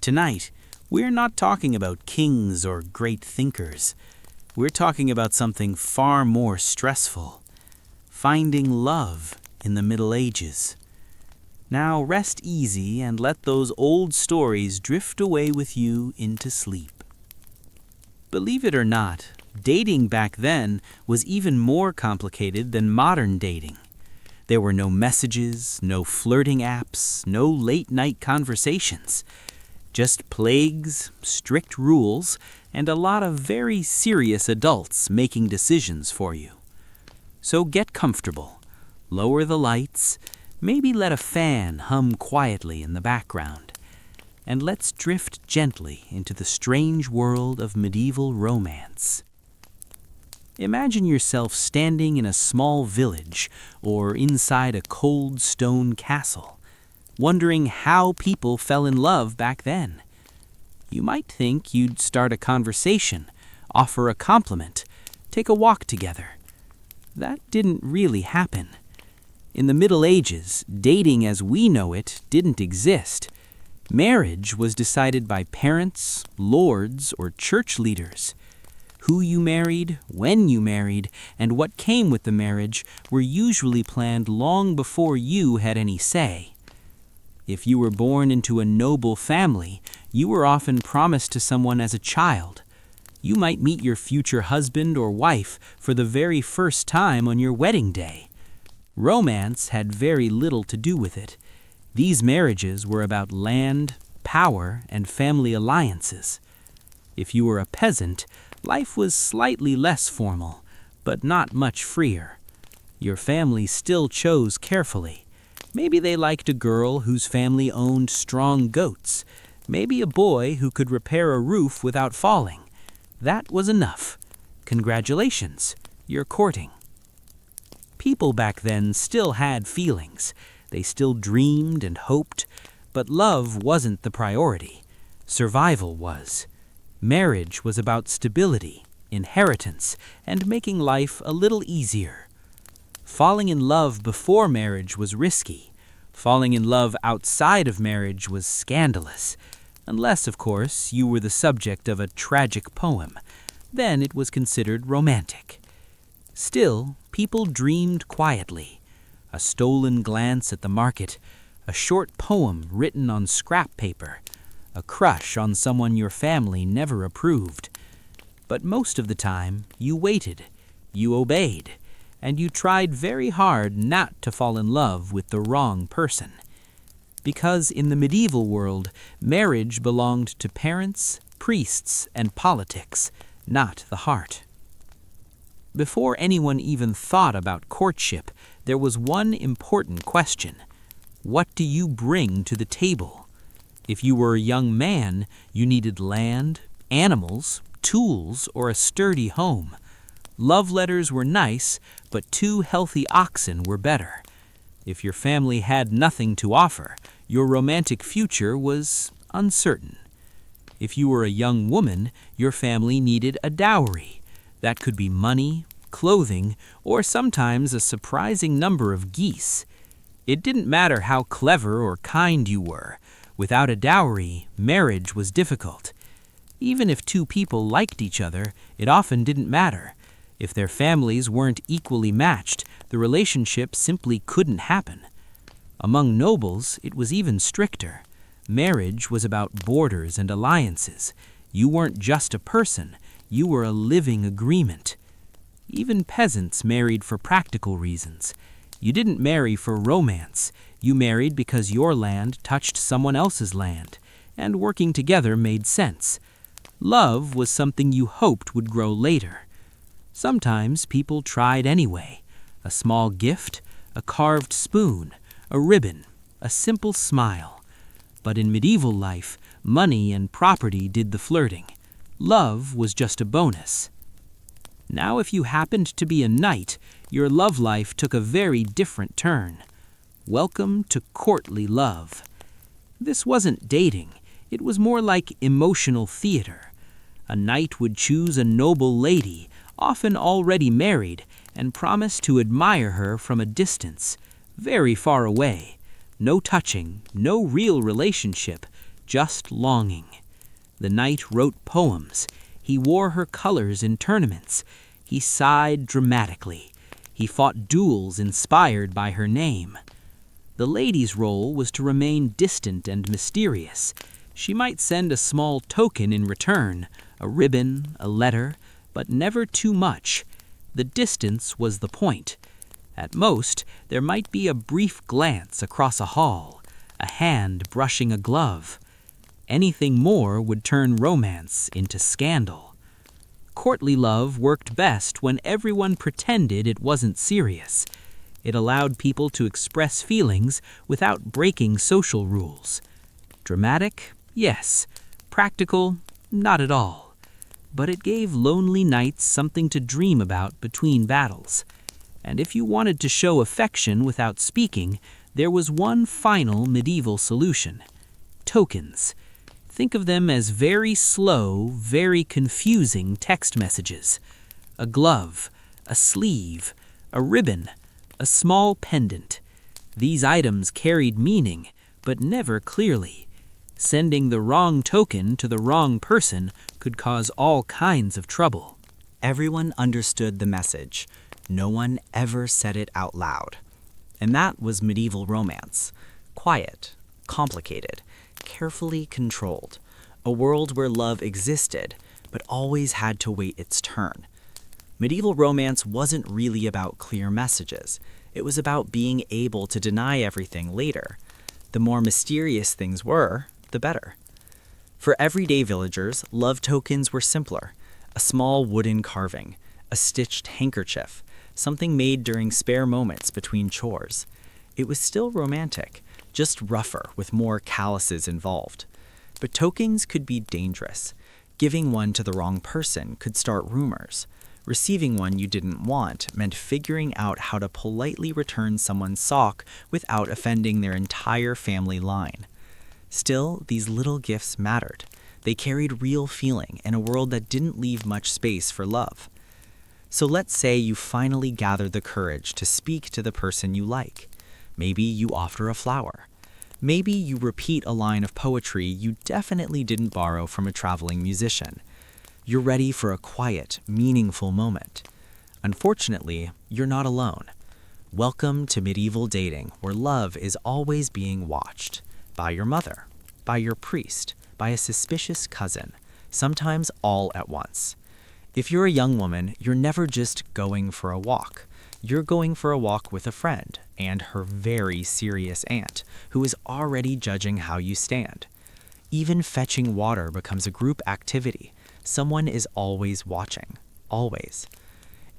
Tonight, we're not talking about kings or great thinkers. We're talking about something far more stressful: finding love in the Middle Ages. Now rest easy and let those old stories drift away with you into sleep. Believe it or not, dating back then was even more complicated than modern dating. There were no messages, no flirting apps, no late-night conversations. Just plagues, strict rules, and a lot of very serious adults making decisions for you. So get comfortable, lower the lights, maybe let a fan hum quietly in the background, and let's drift gently into the strange world of medieval romance. Imagine yourself standing in a small village or inside a cold stone castle, wondering how people fell in love back then. You might think you'd start a conversation, offer a compliment, take a walk together. That didn't really happen. In the Middle Ages, dating as we know it didn't exist. Marriage was decided by parents, lords, or church leaders. Who you married, when you married, and what came with the marriage were usually planned long before you had any say. If you were born into a noble family, you were often promised to someone as a child. You might meet your future husband or wife for the very first time on your wedding day. Romance had very little to do with it. These marriages were about land, power, and family alliances. If you were a peasant, life was slightly less formal, but not much freer. Your family still chose carefully. Maybe they liked a girl whose family owned strong goats. Maybe a boy who could repair a roof without falling. That was enough. Congratulations, you're courting. People back then still had feelings. They still dreamed and hoped, but love wasn't the priority. Survival was. Marriage was about stability, inheritance, and making life a little easier. Falling in love before marriage was risky. Falling in love outside of marriage was scandalous. Unless, of course, you were the subject of a tragic poem. Then it was considered romantic. Still, people dreamed quietly. A stolen glance at the market, a short poem written on scrap paper, a crush on someone your family never approved. But most of the time, you waited, you obeyed, and you tried very hard not to fall in love with the wrong person. Because in the medieval world, marriage belonged to parents, priests, and politics, not the heart. Before anyone even thought about courtship, there was one important question. What do you bring to the table? If you were a young man, you needed land, animals, tools, or a sturdy home. Love letters were nice, but 2 healthy oxen were better. If your family had nothing to offer, your romantic future was uncertain. If you were a young woman, your family needed a dowry. That could be money, clothing, or sometimes a surprising number of geese. It didn't matter how clever or kind you were. Without a dowry, marriage was difficult. Even if 2 people liked each other, it often didn't matter. If their families weren't equally matched, the relationship simply couldn't happen. Among nobles, it was even stricter. Marriage was about borders and alliances. You weren't just a person, you were a living agreement. Even peasants married for practical reasons. You didn't marry for romance. You married because your land touched someone else's land, and working together made sense. Love was something you hoped would grow later. Sometimes people tried anyway. A small gift, a carved spoon, a ribbon, a simple smile. But in medieval life, money and property did the flirting. Love was just a bonus. Now if you happened to be a knight, your love life took a very different turn. Welcome to courtly love. This wasn't dating. It was more like emotional theater. A knight would choose a noble lady, often already married, and promise to admire her from a distance, very far away. No touching, no real relationship, just longing. The knight wrote poems. He wore her colors in tournaments. He sighed dramatically. He fought duels inspired by her name. The lady's role was to remain distant and mysterious. She might send a small token in return, a ribbon, a letter, but never too much. The distance was the point. At most, there might be a brief glance across a hall, a hand brushing a glove. Anything more would turn romance into scandal. Courtly love worked best when everyone pretended it wasn't serious. It allowed people to express feelings without breaking social rules. Dramatic? Yes. Practical? Not at all. But it gave lonely knights something to dream about between battles. And if you wanted to show affection without speaking, there was one final medieval solution: tokens. Think of them as very slow, very confusing text messages. A glove, a sleeve, a ribbon, a small pendant. These items carried meaning, but never clearly. Sending the wrong token to the wrong person could cause all kinds of trouble. Everyone understood the message. No one ever said it out loud. And that was medieval romance. Quiet, complicated, carefully controlled. A world where love existed, but always had to wait its turn. Medieval romance wasn't really about clear messages. It was about being able to deny everything later. The more mysterious things were, the better. For everyday villagers, love tokens were simpler. A small wooden carving, a stitched handkerchief, something made during spare moments between chores. It was still romantic, just rougher with more calluses involved. But tokens could be dangerous. Giving one to the wrong person could start rumors. Receiving one you didn't want meant figuring out how to politely return someone's sock without offending their entire family line. Still, these little gifts mattered. They carried real feeling in a world that didn't leave much space for love. So let's say you finally gather the courage to speak to the person you like. Maybe you offer a flower. Maybe you repeat a line of poetry you definitely didn't borrow from a traveling musician. You're ready for a quiet, meaningful moment. Unfortunately, you're not alone. Welcome to medieval dating, where love is always being watched. By your mother, by your priest, by a suspicious cousin, sometimes all at once. If you're a young woman, you're never just going for a walk. You're going for a walk with a friend and her very serious aunt, who is already judging how you stand. Even fetching water becomes a group activity. Someone is always watching, always.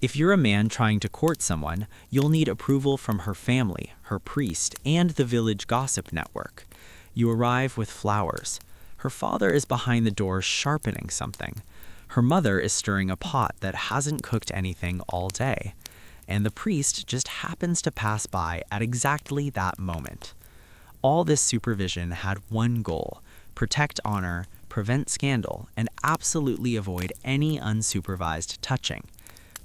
If you're a man trying to court someone, you'll need approval from her family, her priest, and the village gossip network. You arrive with flowers. Her father is behind the door sharpening something. Her mother is stirring a pot that hasn't cooked anything all day. And the priest just happens to pass by at exactly that moment. All this supervision had one goal: protect honor, prevent scandal, and absolutely avoid any unsupervised touching.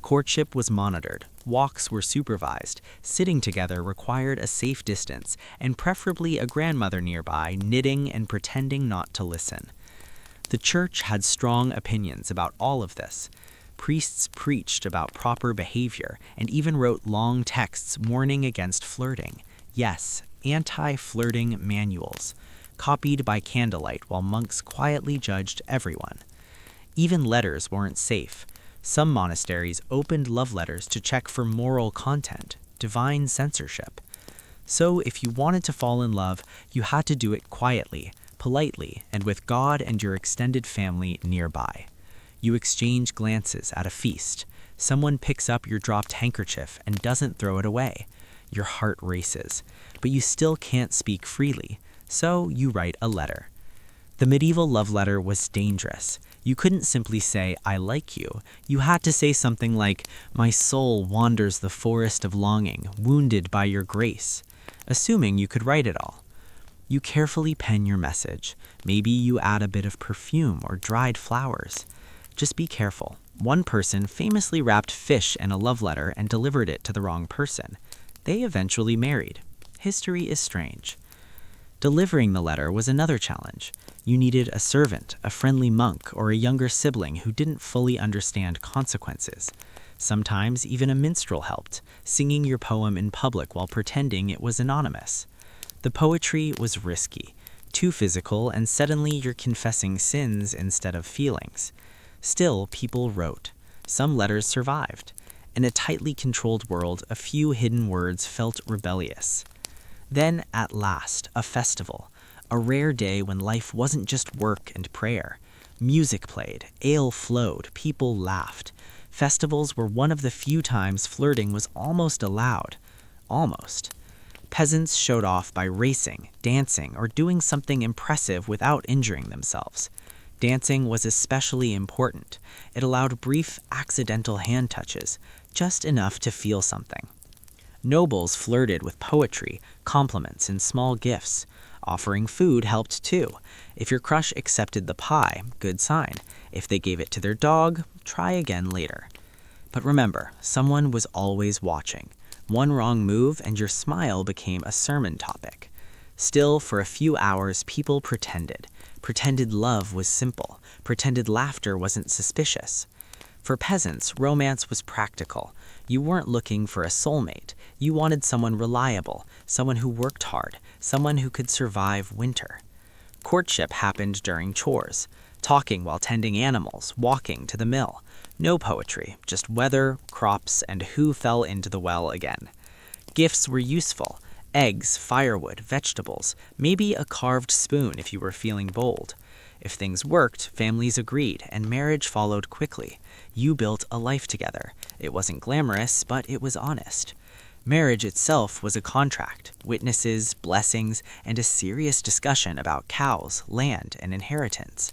Courtship was monitored, walks were supervised, sitting together required a safe distance, and preferably a grandmother nearby knitting and pretending not to listen. The church had strong opinions about all of this. Priests preached about proper behavior and even wrote long texts warning against flirting. Yes, anti-flirting manuals, copied by candlelight while monks quietly judged everyone. Even letters weren't safe. Some monasteries opened love letters to check for moral content, divine censorship. So if you wanted to fall in love, you had to do it quietly, politely, and with God and your extended family nearby. You exchange glances at a feast. Someone picks up your dropped handkerchief and doesn't throw it away. Your heart races, but you still can't speak freely, so you write a letter. The medieval love letter was dangerous. You couldn't simply say, "I like you." You had to say something like, "My soul wanders the forest of longing, wounded by your grace," assuming you could write it all. You carefully pen your message. Maybe you add a bit of perfume or dried flowers. Just be careful. One person famously wrapped fish in a love letter and delivered it to the wrong person. They eventually married. History is strange. Delivering the letter was another challenge. You needed a servant, a friendly monk, or a younger sibling who didn't fully understand consequences. Sometimes even a minstrel helped, singing your poem in public while pretending it was anonymous. The poetry was risky, too physical, and suddenly you're confessing sins instead of feelings. Still, people wrote. Some letters survived. In a tightly controlled world, a few hidden words felt rebellious. Then, at last, a festival, a rare day when life wasn't just work and prayer. Music played, ale flowed, people laughed. Festivals were one of the few times flirting was almost allowed. Almost. Peasants showed off by racing, dancing, or doing something impressive without injuring themselves. Dancing was especially important. It allowed brief, accidental hand touches, just enough to feel something. Nobles flirted with poetry, compliments, and small gifts. Offering food helped too. If your crush accepted the pie, good sign. If they gave it to their dog, try again later. But remember, someone was always watching. One wrong move and your smile became a sermon topic. Still, for a few hours, people pretended. Pretended love was simple. Pretended laughter wasn't suspicious. For peasants, romance was practical. You weren't looking for a soulmate. You wanted someone reliable, someone who worked hard, someone who could survive winter. Courtship happened during chores, talking while tending animals, walking to the mill. No poetry, just weather, crops, and who fell into the well again. Gifts were useful. Eggs, firewood, vegetables, maybe a carved spoon if you were feeling bold. If things worked, families agreed, and marriage followed quickly. You built a life together. It wasn't glamorous, but it was honest. Marriage itself was a contract, witnesses, blessings, and a serious discussion about cows, land, and inheritance.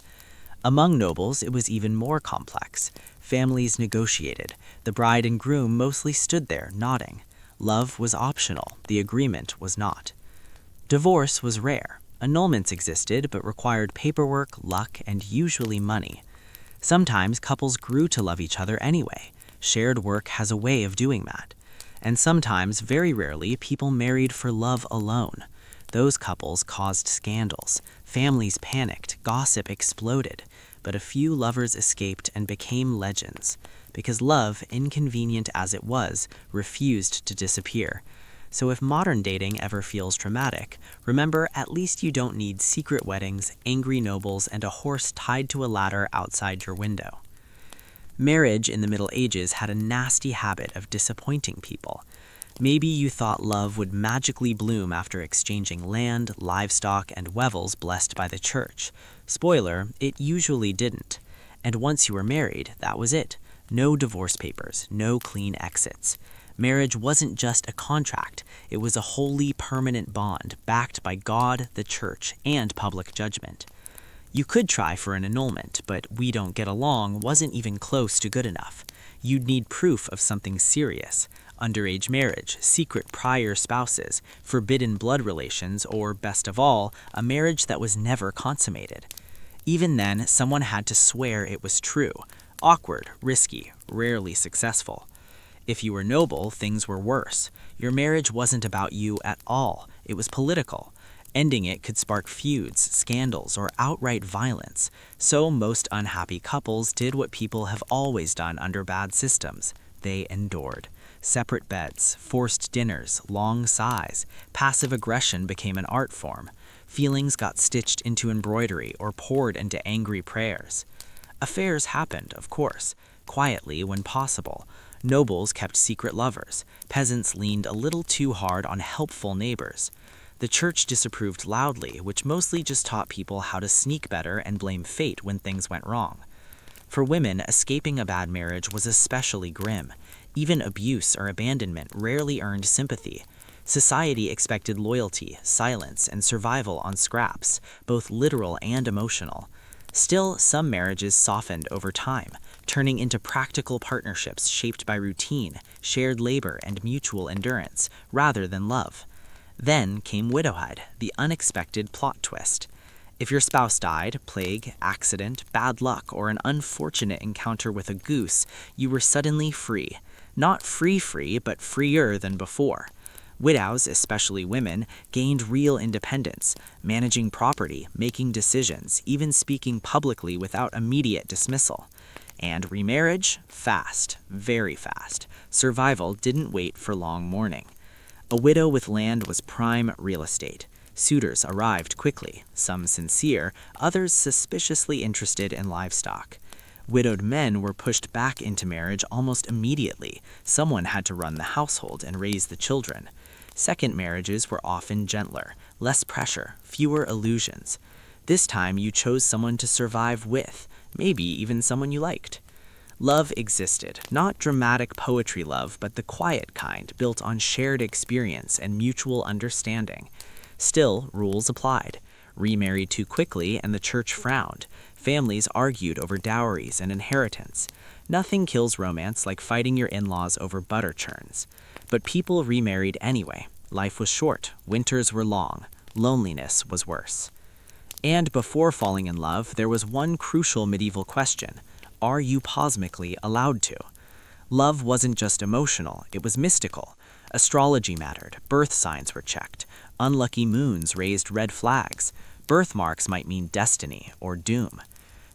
Among nobles, it was even more complex. Families negotiated. The bride and groom mostly stood there, nodding. Love was optional. The agreement was not. Divorce was rare. Annulments existed, but required paperwork, luck, and usually money. Sometimes couples grew to love each other anyway. Shared work has a way of doing that. And sometimes, very rarely, people married for love alone. Those couples caused scandals. Families panicked. Gossip exploded. But a few lovers escaped and became legends. Because love, inconvenient as it was, refused to disappear. So if modern dating ever feels dramatic, remember at least you don't need secret weddings, angry nobles, and a horse tied to a ladder outside your window. Marriage in the Middle Ages had a nasty habit of disappointing people. Maybe you thought love would magically bloom after exchanging land, livestock, and wevels blessed by the church. Spoiler, it usually didn't. And once you were married, that was it. No divorce papers, no clean exits. Marriage wasn't just a contract, it was a wholly permanent bond backed by God, the church, and public judgment. You could try for an annulment, but "we don't get along" wasn't even close to good enough. You'd need proof of something serious. Underage marriage, secret prior spouses, forbidden blood relations, or, best of all, a marriage that was never consummated. Even then, someone had to swear it was true. Awkward, risky, rarely successful. If you were noble, things were worse. Your marriage wasn't about you at all. It was political. Ending it could spark feuds, scandals, or outright violence. So most unhappy couples did what people have always done under bad systems. They endured. Separate beds, forced dinners, long sighs. Passive aggression became an art form. Feelings got stitched into embroidery or poured into angry prayers. Affairs happened, of course, quietly when possible. Nobles kept secret lovers. Peasants leaned a little too hard on helpful neighbors. The church disapproved loudly, which mostly just taught people how to sneak better and blame fate when things went wrong. For women, escaping a bad marriage was especially grim. Even abuse or abandonment rarely earned sympathy. Society expected loyalty, silence, and survival on scraps, both literal and emotional. Still, some marriages softened over time, turning into practical partnerships shaped by routine, shared labor, and mutual endurance, rather than love. Then came widowhood, the unexpected plot twist. If your spouse died, plague, accident, bad luck, or an unfortunate encounter with a goose, you were suddenly free. Not free, but freer than before. Widows, especially women, gained real independence, managing property, making decisions, even speaking publicly without immediate dismissal. And remarriage? Fast, very fast. Survival didn't wait for long mourning. A widow with land was prime real estate. Suitors arrived quickly, some sincere, others suspiciously interested in livestock. Widowed men were pushed back into marriage almost immediately. Someone had to run the household and raise the children. Second marriages were often gentler, less pressure, fewer illusions. This time you chose someone to survive with, maybe even someone you liked. Love existed, not dramatic poetry love, but the quiet kind, built on shared experience and mutual understanding. Still, rules applied. Remarried too quickly and the church frowned. Families argued over dowries and inheritance. Nothing kills romance like fighting your in-laws over butter churns. But people remarried anyway. Life was short, winters were long, loneliness was worse. And before falling in love, there was one crucial medieval question. Are you cosmically allowed to? Love wasn't just emotional, it was mystical. Astrology mattered, birth signs were checked, unlucky moons raised red flags, birthmarks might mean destiny or doom.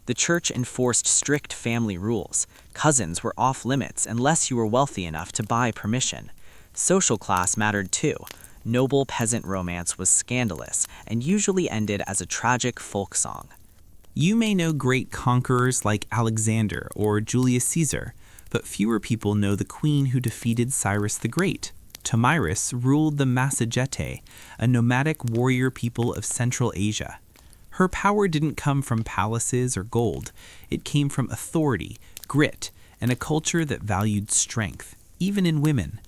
The church enforced strict family rules. Cousins were off limits unless you were wealthy enough to buy permission. Social class mattered too. Noble peasant romance was scandalous and usually ended as a tragic folk song. You may know great conquerors like Alexander or Julius Caesar, but fewer people know the queen who defeated Cyrus the Great. Tomyris ruled the Massagetae, a nomadic warrior people of Central Asia. Her power didn't come from palaces or gold. It came from authority, grit, and a culture that valued strength, even in women.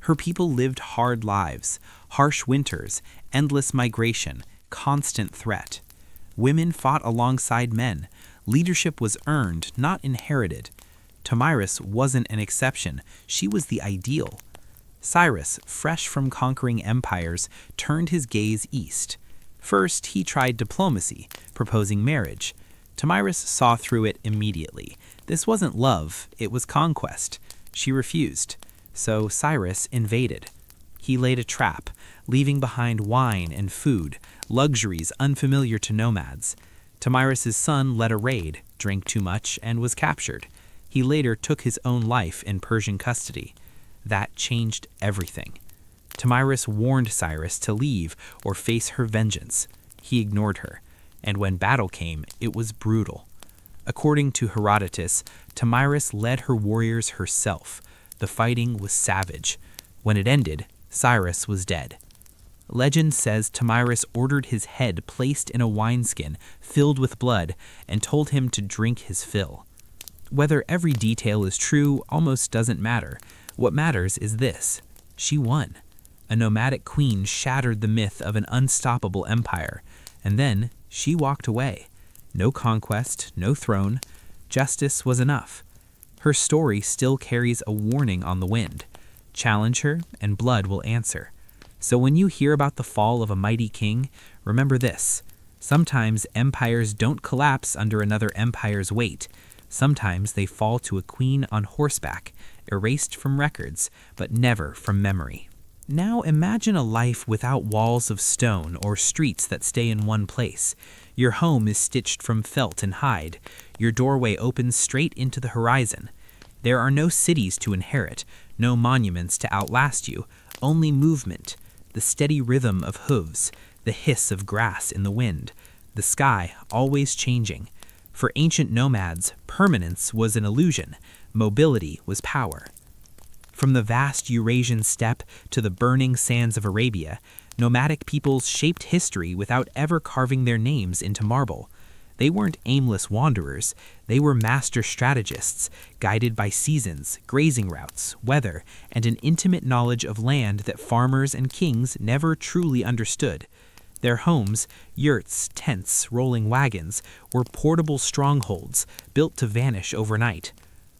Her people lived hard lives, harsh winters, endless migration, constant threat. Women fought alongside men. Leadership was earned, not inherited. Tomyris wasn't an exception. She was the ideal. Cyrus, fresh from conquering empires, turned his gaze east. First, he tried diplomacy, proposing marriage. Tomyris saw through it immediately. This wasn't love, it was conquest. She refused. So Cyrus invaded. He laid a trap, leaving behind wine and food, luxuries unfamiliar to nomads. Tomyris' son led a raid, drank too much, and was captured. He later took his own life in Persian custody. That changed everything. Tomyris warned Cyrus to leave or face her vengeance. He ignored her, and when battle came, it was brutal. According to Herodotus, Tomyris led her warriors herself. The fighting was savage. When it ended, Cyrus was dead. Legend says Tomyris ordered his head placed in a wineskin filled with blood and told him to drink his fill. Whether every detail is true almost doesn't matter. What matters is this: she won. A nomadic queen shattered the myth of an unstoppable empire, and then she walked away. No conquest, no throne. Justice was enough. Her story still carries a warning on the wind. Challenge her, and blood will answer. So when you hear about the fall of a mighty king, remember this: sometimes empires don't collapse under another empire's weight. Sometimes they fall to a queen on horseback, erased from records, but never from memory. Now imagine a life without walls of stone or streets that stay in one place. Your home is stitched from felt and hide. Your doorway opens straight into the horizon. There are no cities to inherit, no monuments to outlast you, only movement, the steady rhythm of hooves, the hiss of grass in the wind, the sky always changing. For ancient nomads, permanence was an illusion, mobility was power. From the vast Eurasian steppe to the burning sands of Arabia, nomadic peoples shaped history without ever carving their names into marble. They weren't aimless wanderers, they were master strategists, guided by seasons, grazing routes, weather, and an intimate knowledge of land that farmers and kings never truly understood. Their homes, yurts, tents, rolling wagons, were portable strongholds built to vanish overnight.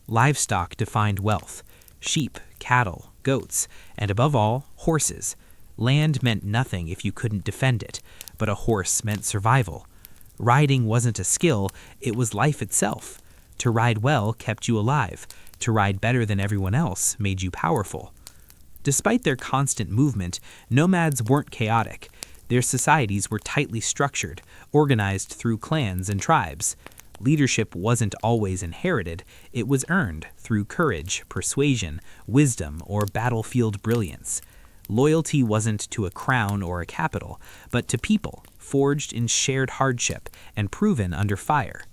Livestock defined wealth: sheep, cattle, goats, and above all, horses. Land meant nothing if you couldn't defend it, but a horse meant survival. Riding wasn't a skill, it was life itself. To ride well kept you alive. To ride better than everyone else made you powerful. Despite their constant movement, nomads weren't chaotic. Their societies were tightly structured, organized through clans and tribes. Leadership wasn't always inherited, it was earned through courage, persuasion, wisdom, or battlefield brilliance. Loyalty wasn't to a crown or a capital, but to people, forged in shared hardship and proven under fire.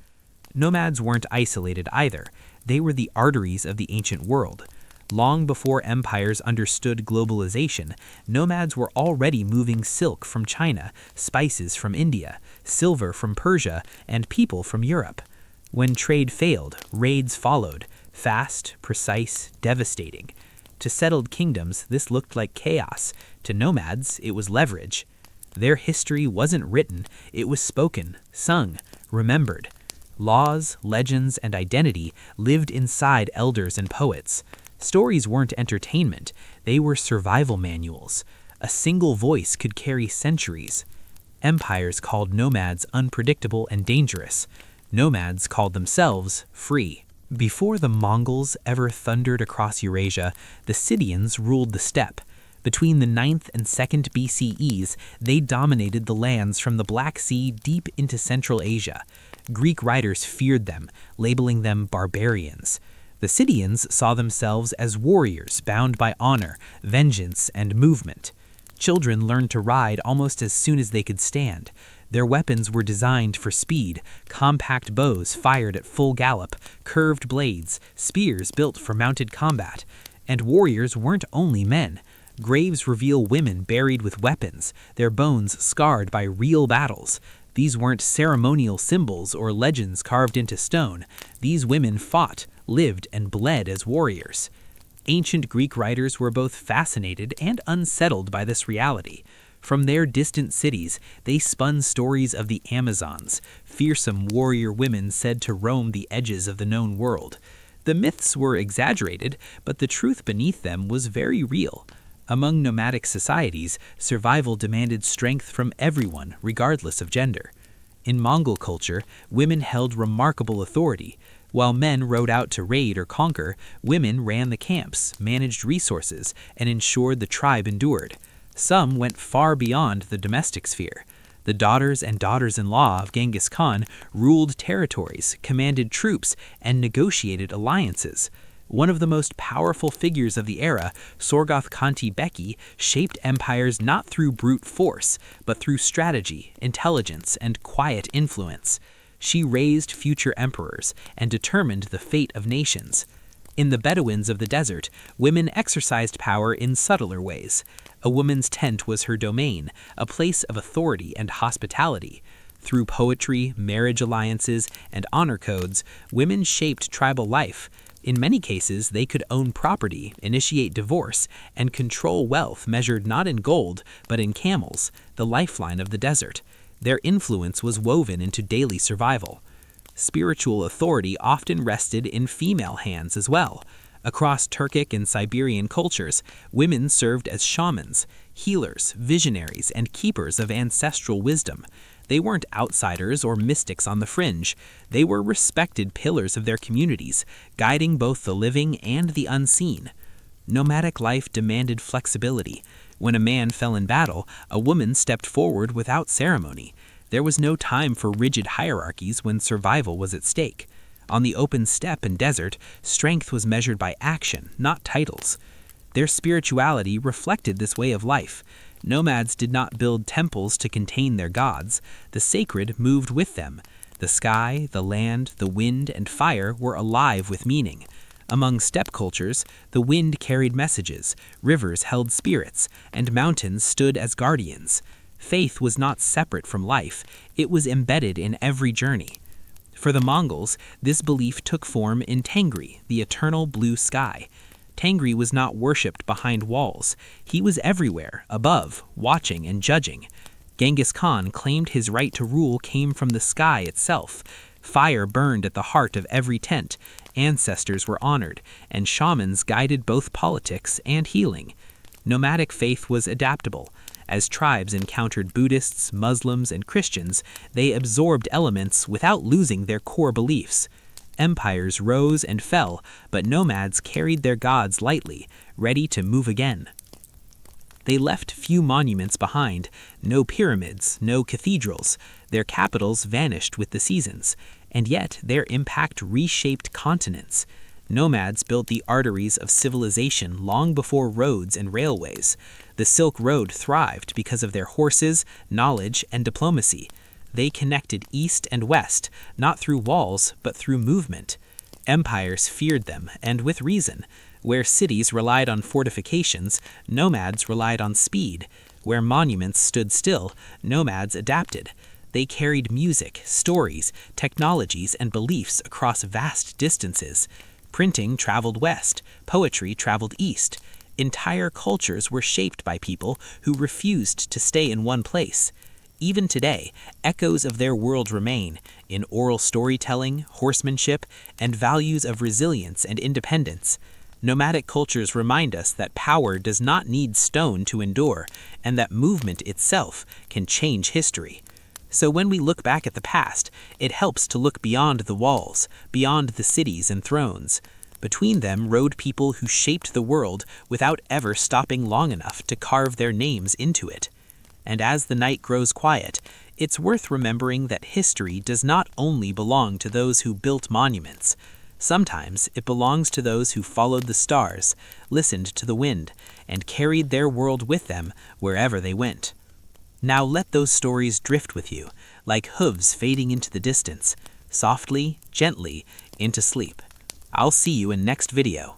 Nomads weren't isolated either. They were the arteries of the ancient world. Long before empires understood globalization, nomads were already moving silk from China, spices from India, silver from Persia, and people from Europe. When trade failed, raids followed, fast, precise, devastating. To settled kingdoms, this looked like chaos. To nomads, it was leverage. Their history wasn't written, it was spoken, sung, remembered. Laws, legends, and identity lived inside elders and poets. Stories weren't entertainment, they were survival manuals. A single voice could carry centuries. Empires called nomads unpredictable and dangerous. Nomads called themselves free. Before the Mongols ever thundered across Eurasia, the Scythians ruled the steppe. Between the 9th and 2nd BCEs, they dominated the lands from the Black Sea deep into Central Asia. Greek writers feared them, labeling them barbarians. The Scythians saw themselves as warriors bound by honor, vengeance, and movement. Children learned to ride almost as soon as they could stand. Their weapons were designed for speed, compact bows fired at full gallop, curved blades, spears built for mounted combat. And warriors weren't only men. Graves reveal women buried with weapons, their bones scarred by real battles. These weren't ceremonial symbols or legends carved into stone. These women fought, lived, and bled as warriors. Ancient Greek writers were both fascinated and unsettled by this reality. From their distant cities, they spun stories of the Amazons, fearsome warrior women said to roam the edges of the known world. The myths were exaggerated, but the truth beneath them was very real. Among nomadic societies, survival demanded strength from everyone, regardless of gender. In Mongol culture, women held remarkable authority. While men rode out to raid or conquer, women ran the camps, managed resources, and ensured the tribe endured. Some went far beyond the domestic sphere. The daughters and daughters-in-law of Genghis Khan ruled territories, commanded troops, and negotiated alliances. One of the most powerful figures of the era, Sorgoth Khanty Beki, shaped empires not through brute force, but through strategy, intelligence, and quiet influence. She raised future emperors and determined the fate of nations. In the Bedouins of the desert, women exercised power in subtler ways. A woman's tent was her domain, a place of authority and hospitality. Through poetry, marriage alliances, and honor codes, women shaped tribal life. In many cases, they could own property, initiate divorce, and control wealth measured not in gold, but in camels, the lifeline of the desert. Their influence was woven into daily survival. Spiritual authority often rested in female hands as well. Across Turkic and Siberian cultures, women served as shamans, healers, visionaries, and keepers of ancestral wisdom. They weren't outsiders or mystics on the fringe. They were respected pillars of their communities, guiding both the living and the unseen. Nomadic life demanded flexibility. When a man fell in battle, a woman stepped forward without ceremony. There was no time for rigid hierarchies when survival was at stake. On the open steppe and desert, strength was measured by action, not titles. Their spirituality reflected this way of life. Nomads did not build temples to contain their gods. The sacred moved with them. The sky, the land, the wind, and fire were alive with meaning. Among steppe cultures, the wind carried messages, rivers held spirits, and mountains stood as guardians. Faith was not separate from life, it was embedded in every journey. For the Mongols, this belief took form in Tengri, the eternal blue sky. Tengri was not worshipped behind walls. He was everywhere, above, watching and judging. Genghis Khan claimed his right to rule came from the sky itself. Fire burned at the heart of every tent. Ancestors were honored, and shamans guided both politics and healing. Nomadic faith was adaptable. As tribes encountered Buddhists, Muslims, and Christians, they absorbed elements without losing their core beliefs. Empires rose and fell, but nomads carried their gods lightly, ready to move again. They left few monuments behind, no pyramids, no cathedrals. Their capitals vanished with the seasons, and yet their impact reshaped continents. Nomads built the arteries of civilization long before roads and railways. The Silk Road thrived because of their horses, knowledge, and diplomacy. They connected east and west, not through walls, but through movement. Empires feared them, and with reason. Where cities relied on fortifications, nomads relied on speed. Where monuments stood still, nomads adapted. They carried music, stories, technologies, and beliefs across vast distances. Printing traveled west, poetry traveled east. Entire cultures were shaped by people who refused to stay in one place. Even today, echoes of their world remain in oral storytelling, horsemanship, and values of resilience and independence. Nomadic cultures remind us that power does not need stone to endure, and that movement itself can change history. So when we look back at the past, it helps to look beyond the walls, beyond the cities and thrones. Between them rode people who shaped the world without ever stopping long enough to carve their names into it. And as the night grows quiet, it's worth remembering that history does not only belong to those who built monuments. Sometimes it belongs to those who followed the stars, listened to the wind, and carried their world with them wherever they went. Now let those stories drift with you, like hooves fading into the distance, softly, gently, into sleep. I'll see you in next video.